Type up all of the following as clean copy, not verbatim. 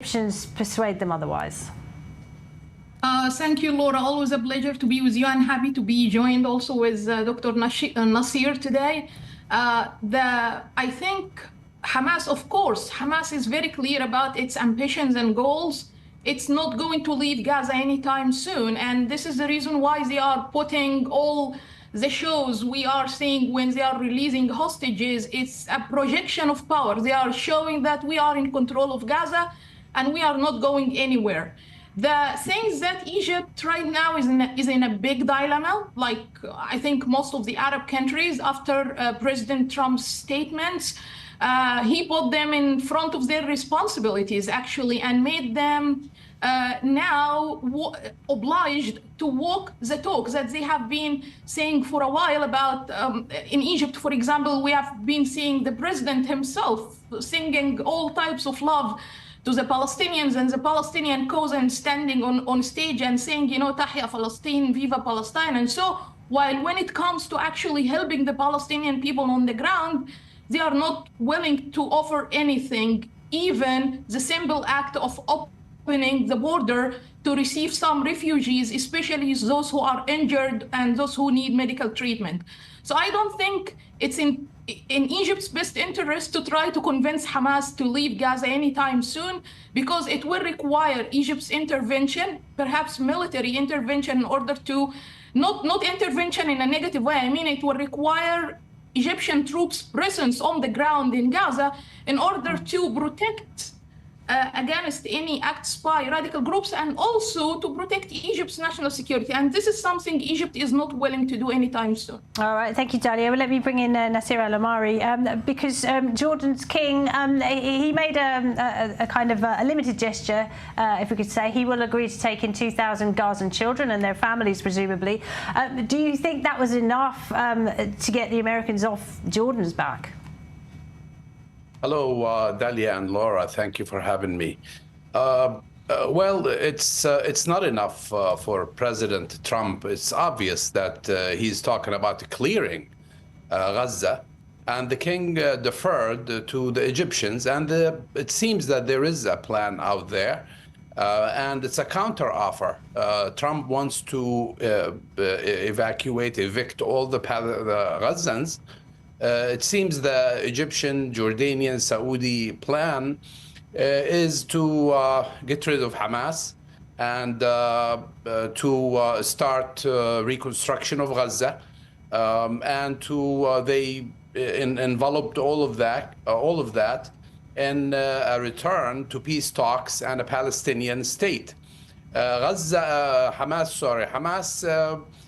Egyptians persuade them otherwise? Thank you, Laura. Always a pleasure to be with you, and happy to be joined also with Dr. Nasir today. I think Hamas, of course, Hamas is very clear about its ambitions and goals. It's not going to leave Gaza anytime soon. And this is the reason why they are putting all the shows we are seeing when they are releasing hostages. It's a projection of power. They are showing that we are in control of Gaza and we are not going anywhere. The things that Egypt right now is in a big dilemma, like I think most of the Arab countries after President Trump's statements, he put them in front of their responsibilities actually and made them now obliged to walk the talk that they have been saying for a while about in Egypt, for example, we have been seeing the president himself singing all types of love to the Palestinians and the Palestinian cause and standing on stage and saying, you know, Tahya Palestine, Viva Palestine. And so while when it comes to actually helping the Palestinian people on the ground, they are not willing to offer anything, even the simple act of opening the border to receive some refugees, especially those who are injured and those who need medical treatment. So I don't think it's in Egypt's best interest to try to convince Hamas to leave Gaza anytime soon, because it will require Egypt's intervention, perhaps military intervention, in order to, not intervention in a negative way. I mean, it will require Egyptian troops' presence on the ground in Gaza in order to protect against any acts by radical groups and also to protect Egypt's national security. And this is something Egypt is not willing to do anytime soon. All right, thank you, Dalia. Well, let me bring in Nasir Al-Amari, because Jordan's king, he made a kind of a limited gesture, if we could say. He will agree to take in 2,000 Gazan children and their families, presumably. Do you think that was enough to get the Americans off Jordan's back? Hello, Dalia and Laura. Thank you for having me. Well, it's not enough for President Trump. It's obvious that he's talking about clearing Gaza, and the king deferred to the Egyptians, and it seems that there is a plan out there, and it's a counter-offer. Trump wants to evict all the Gazans. It seems the Egyptian, Jordanian, Saudi plan is to get rid of Hamas and to start reconstruction of Gaza, and to they enveloped all of that in a return to peace talks and a Palestinian state. Hamas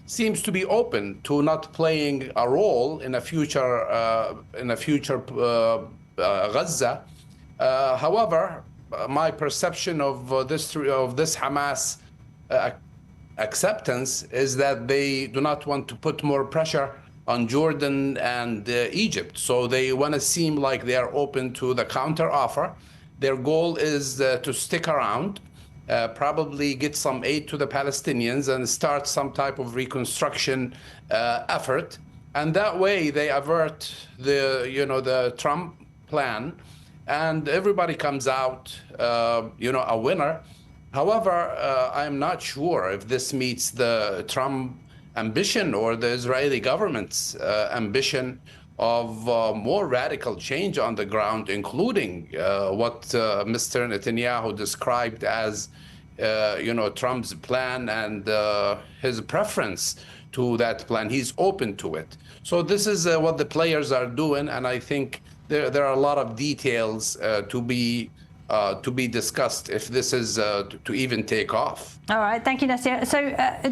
seems to be open to not playing a role in a future Gaza. However, my perception of this Hamas acceptance is that they do not want to put more pressure on Jordan and Egypt. So they want to seem like they are open to the counter-offer. Their goal is to stick around, probably get some aid to the Palestinians and start some type of reconstruction effort. And that way they avert the Trump plan, and everybody comes out, a winner. However, I'm not sure if this meets the Trump ambition or the Israeli government's ambition of more radical change on the ground, including what Mr. Netanyahu described as, Trump's plan and his preference to that plan. He's open to it. So this is what the players are doing, and I think there are a lot of details to be discussed if this is to even take off. All right, thank you, Nasir. So,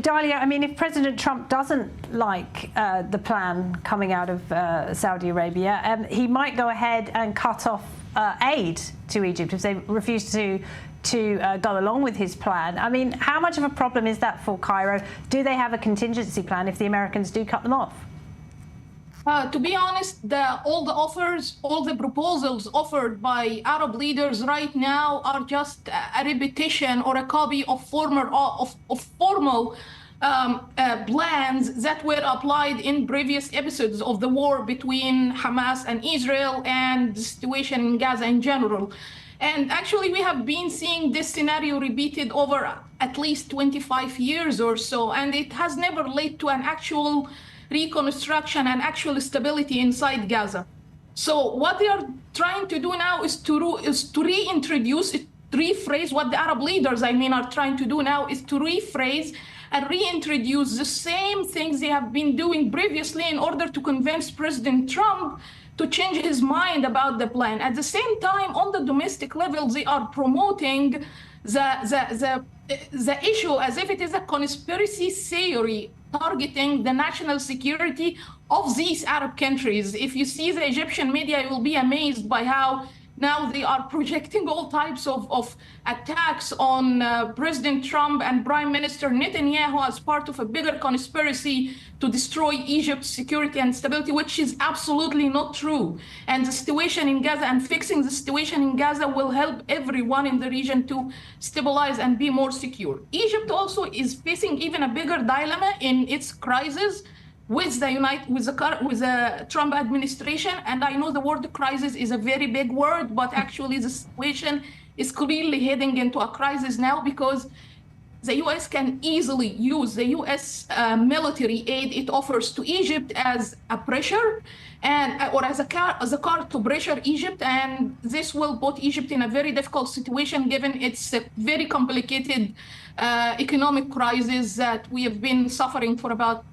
Dalia, I mean, if President Trump doesn't like the plan coming out of Saudi Arabia, he might go ahead and cut off aid to Egypt if they refuse to go along with his plan. I mean, how much of a problem is that for Cairo? Do they have a contingency plan if the Americans do cut them off? To be honest, all the offers, all the proposals offered by Arab leaders right now are just a repetition or a copy of formal plans that were applied in previous episodes of the war between Hamas and Israel and the situation in Gaza in general. And actually, we have been seeing this scenario repeated over at least 25 years or so, and it has never led to an actual reconstruction and actual stability inside Gaza. So what they are trying to do now is to rephrase what the Arab leaders, are trying to do now is to rephrase and reintroduce the same things they have been doing previously in order to convince President Trump to change his mind about the plan. At the same time, on the domestic level, they are promoting the issue as if it is a conspiracy theory targeting the national security of these Arab countries. If you see the Egyptian media, you will be amazed by how now they are projecting all types of attacks on President Trump and Prime Minister Netanyahu as part of a bigger conspiracy to destroy Egypt's security and stability, which is absolutely not true. And the situation in Gaza and fixing the situation in Gaza will help everyone in the region to stabilize and be more secure. Egypt also is facing even a bigger dilemma in its crisis with the Trump administration. And I know the word crisis is a very big word, but actually the situation is clearly heading into a crisis now because the U.S. can easily use the U.S. Military aid it offers to Egypt as a pressure or as a card to pressure Egypt, and this will put Egypt in a very difficult situation given its very complicated economic crisis that we have been suffering for about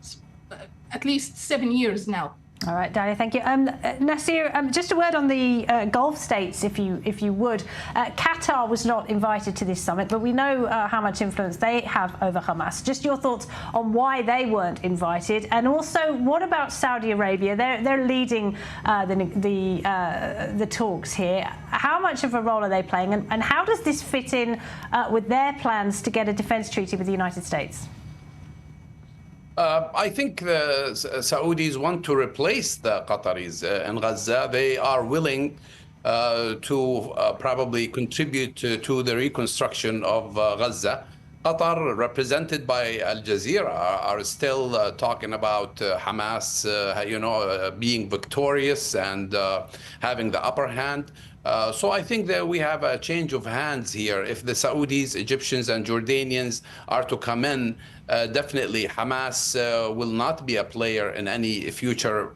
at least 7 years now. All right, Dalia, thank you. Nasir, just a word on the Gulf states, if you would. Qatar was not invited to this summit, but we know how much influence they have over Hamas. Just your thoughts on why they weren't invited, and also what about Saudi Arabia? They're leading the talks here. How much of a role are they playing, and how does this fit in with their plans to get a defense treaty with the United States? I think the Saudis want to replace the Qataris in Gaza. They are willing to probably contribute to the reconstruction of Gaza. Qatar, represented by Al Jazeera, are still talking about Hamas, being victorious and having the upper hand. So I think that we have a change of hands here. If the Saudis, Egyptians, and Jordanians are to come in, definitely Hamas will not be a player in any future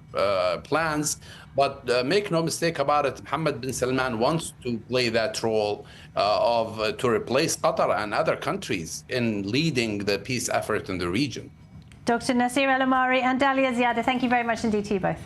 plans. But make no mistake about it, Mohammed bin Salman wants to play that role to replace Qatar and other countries in leading the peace effort in the region. Dr. Nasir El-Amari and Dalia Ziada, thank you very much indeed to you both.